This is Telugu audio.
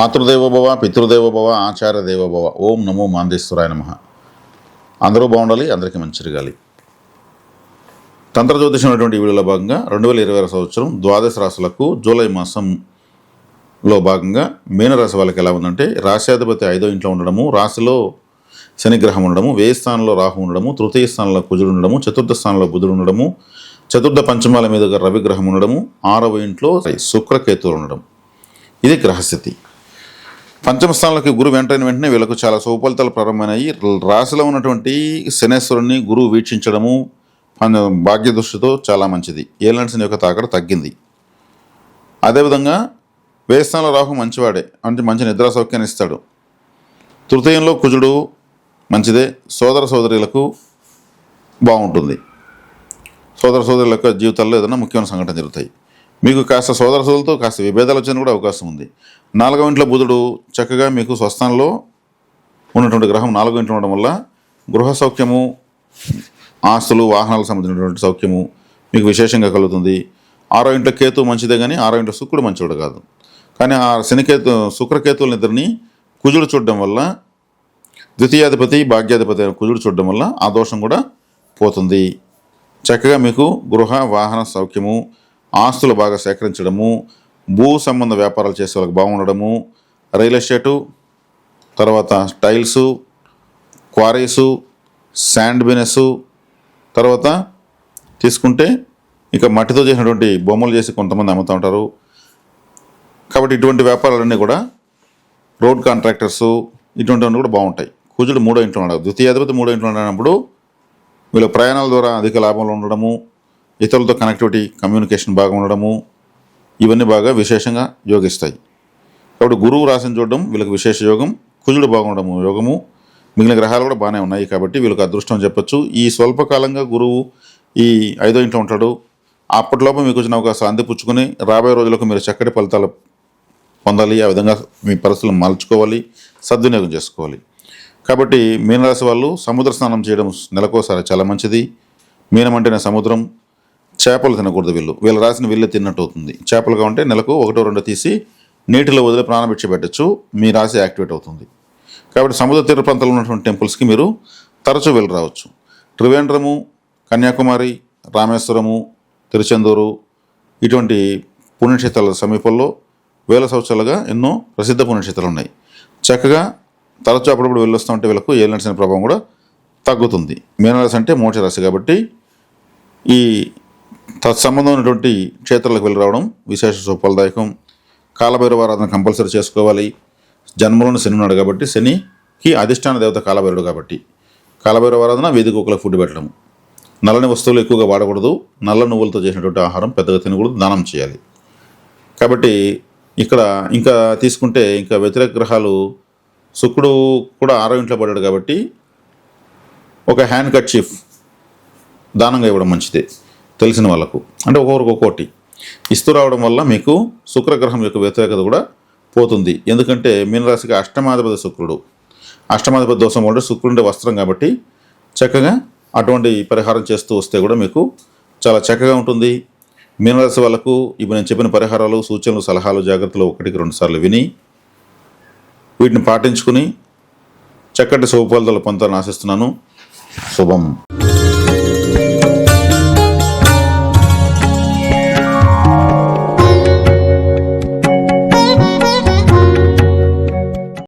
మాతృదేవోభవ, పితృదేవోభవ, ఆచార్య దేవోభవ. ఓం నమో మాందేశ్వరాయ నమః. అందరూ బాగుండాలి, అందరికీ మంచి జరగాలి. తంత్ర జ్యోతిషం అనేటువంటి వీడియోలో భాగంగా 2020 సంవత్సరం ద్వాదశ రాశులకు జూలై మాసంలో భాగంగా మీనరాశి వాళ్ళకి ఎలా ఉందంటే, రాశ్యాధిపతి 5వ ఇంట్లో ఉండడము, రాశిలో శనిగ్రహం ఉండడము, వ్యయ స్థానంలో రాహు ఉండడము, తృతీయ స్థానంలో కుజుడు ఉండడము, చతుర్థ స్థానంలో బుధుడు ఉండడము, చతుర్థ పంచమాల మీదుగా రవిగ్రహం ఉండడము, 6వ ఇంట్లో శుక్రకేతువులు ఉండడం. ఇది గ్రహస్థితి. పంచమ స్థానంలోకి గురువు వెంటనే వీళ్ళకు చాలా శుభఫలితాలు ప్రారంభమైనాయి. రాశిలో ఉన్నటువంటి శనేశ్వరుని గురువు వీక్షించడము భాగ్య దృష్టితో చాలా మంచిది. ఏలినాటి శని యొక్క తాకడ తగ్గింది. అదేవిధంగా వ్యయ స్థానంలో రాహు మంచివాడే, అంటే మంచి నిద్రా సౌఖ్యాన్ని ఇస్తాడు. తృతీయంలో కుజుడు మంచిదే. సోదర సోదరులకు బాగుంటుంది. సోదర సోదరుల యొక్క జీవితాల్లో ఏదైనా ముఖ్యమైన సంఘటన జరుగుతాయి. మీకు కాస్త సోదర సోదరులతో కాస్త విభేదాలు వచ్చేందుకు కూడా అవకాశం ఉంది. 4వ ఇంట్లో బుధుడు చక్కగా మీకు స్వస్థానంలో ఉన్నటువంటి గ్రహం 4వ ఇంట్లో ఉండడం వల్ల గృహ సౌఖ్యము, ఆస్తులు, వాహనాలకు సంబంధించినటువంటి సౌఖ్యము మీకు విశేషంగా కలుగుతుంది. 6వ ఇంట్లో కేతు మంచిదే, కానీ 6వ ఇంట్లో శుక్రుడు మంచివాడు కాదు. కానీ ఆ శుక్రకేతువులనిద్దరిని కుజుడు చూడడం వల్ల, ద్వితీయాధిపతి భాగ్యాధిపతి కుజుడు చూడడం వల్ల ఆ దోషం కూడా పోతుంది. చక్కగా మీకు గృహ వాహన సౌఖ్యము, ఆస్తులు బాగా సేకరించడము, భూ సంబంధ వ్యాపారాలు చేసే వాళ్ళకి బాగుండడము, రియల్ ఎస్టేటు, తర్వాత టైల్సు, క్వారీసు, శాండ్ బిజినెస్, తర్వాత తీసుకుంటే ఇక మట్టితో చేసినటువంటి బొమ్మలు చేసి కొంతమంది అమ్ముతూ ఉంటారు. కాబట్టి ఇటువంటి వ్యాపారాలన్నీ కూడా, రోడ్ కాంట్రాక్టర్సు, ఇటువంటివన్నీ కూడా బాగుంటాయి. కుజుడు 3వ ఇంట్లో ఉన్నాడు. ద్వితీయాధిపతి 3వ ఇంట్లో ఉన్నప్పుడు వీళ్ళ ప్రయాణాల ద్వారా అధిక లాభంలో ఉండడము, ఇతరులతో కనెక్టివిటీ, కమ్యూనికేషన్ బాగా ఉండడము, ఇవన్నీ బాగా విశేషంగా యోగిస్తాయి. కాబట్టి గురువు రాశిని చూడడం వీళ్ళకి విశేష యోగం, కుజుడు బాగుండడము యోగము, మిగిలిన గ్రహాలు కూడా బాగానే ఉన్నాయి. కాబట్టి వీళ్ళకి అదృష్టం చెప్పొచ్చు. ఈ స్వల్పకాలంగా గురువు ఈ 5వ ఇంట్లో ఉంటాడు. అప్పటిలోపు మీకు వచ్చిన అవకాశం అందిపుచ్చుకొని రాబోయే రోజులకు మీరు చక్కటి ఫలితాలు పొందాలి. ఆ విధంగా మీ పరిస్థితులను మలుచుకోవాలి, సద్వినియోగం చేసుకోవాలి. కాబట్టి మీనరాశి వాళ్ళు సముద్ర స్నానం చేయడం నెలకోసారి చాలా మంచిది. మీనం అంటేనే సముద్రం. చేపలు తినకూడదు. వీళ్ళ రాసిన వీళ్ళే తిన్నట్టు అవుతుంది. చేపలు కావంటే నెలకు 1-2 తీసి నీటిలో వదిలి ప్రాణభిక్ష పెట్టచ్చు. మీ రాశి యాక్టివేట్ అవుతుంది. కాబట్టి సముద్ర తీర ప్రాంతాల్లో ఉన్నటువంటి టెంపుల్స్కి మీరు తరచూ వెళ్ళి రావచ్చు. త్రివేంద్రము, కన్యాకుమారి, రామేశ్వరము, తిరుచెందూరు, ఇటువంటి పుణ్యక్షేత్రాల సమీపంలో వేల సంవత్సరాలుగా ఎన్నో ప్రసిద్ధ పుణ్యక్షేత్రాలు ఉన్నాయి. చక్కగా తరచూ అప్పుడప్పుడు వెళ్ళొస్తూ ఉంటే వీళ్ళకు ఏలినాటి శని ప్రభావం కూడా తగ్గుతుంది. మీనరాశి అంటే మోక్షరాశి కాబట్టి ఈ తత్సంబంధం ఉన్నటువంటి క్షేత్రాలకు వెళ్ళి రావడం విశేష శుభఫలదాయకం. కాలభైరవ ఆరాధన కంపల్సరీ చేసుకోవాలి. జన్మలోని శని ఉన్నాడు కాబట్టి, శనికి అధిష్టాన దేవత కాలభైరుడు కాబట్టి కాలభైరవ ఆరాధన, వీధి కుక్కలకు ఫుడ్ పెట్టడం, నల్లని వస్తువులు ఎక్కువగా వాడకూడదు, నల్ల నువ్వులతో చేసినటువంటి ఆహారం పెద్దగా తినకూడదు, దానం చేయాలి. కాబట్టి ఇక్కడ ఇంకా తీసుకుంటే ఇంకా వ్యతిరేక గ్రహాలు, శుక్రుడు కూడా 6వ ఇంట్లో పడ్డాడు కాబట్టి ఒక హ్యాండ్ కర్చీఫ్ దానంగా ఇవ్వడం మంచిదే. తెలిసిన వాళ్ళకు అంటే ఒక్కొక్కరికి ఒక్కోటి ఇస్తూ రావడం వల్ల మీకు శుక్రగ్రహం యొక్క వ్యతిరేకత కూడా పోతుంది. ఎందుకంటే మీనరాశికి అష్టమాధిపతి శుక్రుడు, అష్టమాధిపతి దోషం అంటే శుక్రుడి వస్త్రం కాబట్టి చక్కగా అటువంటి పరిహారం చేస్తూ వస్తే కూడా మీకు చాలా చక్కగా ఉంటుంది. మీనరాశి వాళ్ళకు ఇప్పుడు నేను చెప్పిన పరిహారాలు, సూచనలు, సలహాలు, జాగ్రత్తలు 1-2 సార్లు విని వీటిని పాటించుకుని చక్కటి శుభఫలితాలు పొందాలని ఆశిస్తున్నాను. శుభం.